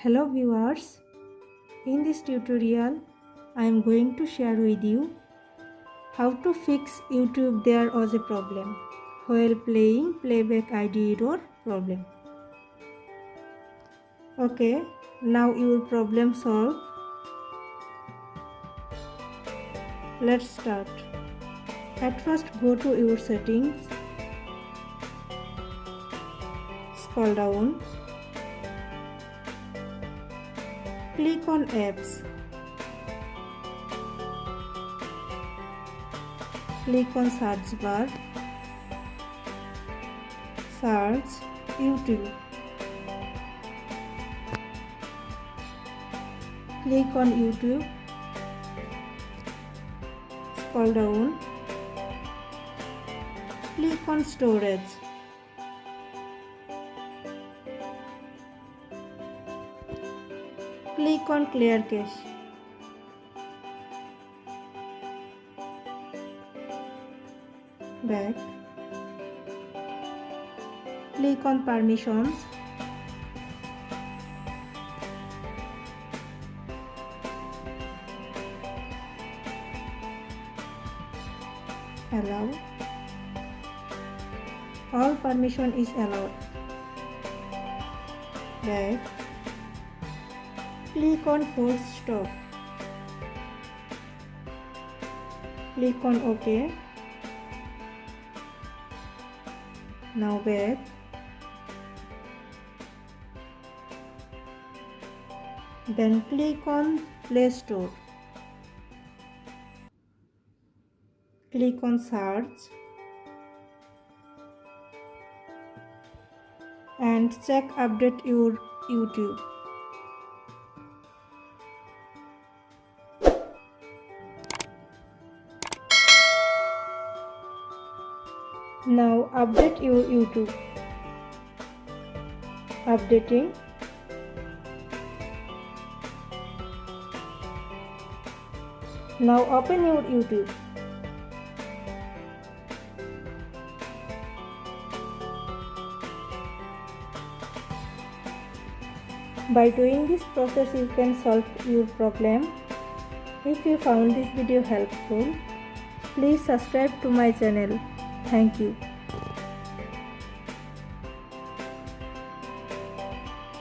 Hello viewers, in this tutorial I am going to share with you how to fix YouTube there was a problem while playing Playback ID Error Problem. Okay, now your problem solved. Let's start. At first go to your settings, scroll down, click on apps, click on search bar, search YouTube, click on YouTube, scroll down, click on storage, click on clear cache, back, click on permissions, allow, all permission is allowed, back, click on force stop, click on OK, now back, then click on Play Store, click on search and check update your YouTube. Now update your YouTube. Updating. Now open your YouTube. By doing this process you can solve your problem. If you found this video helpful, please subscribe to my channel. Thank you.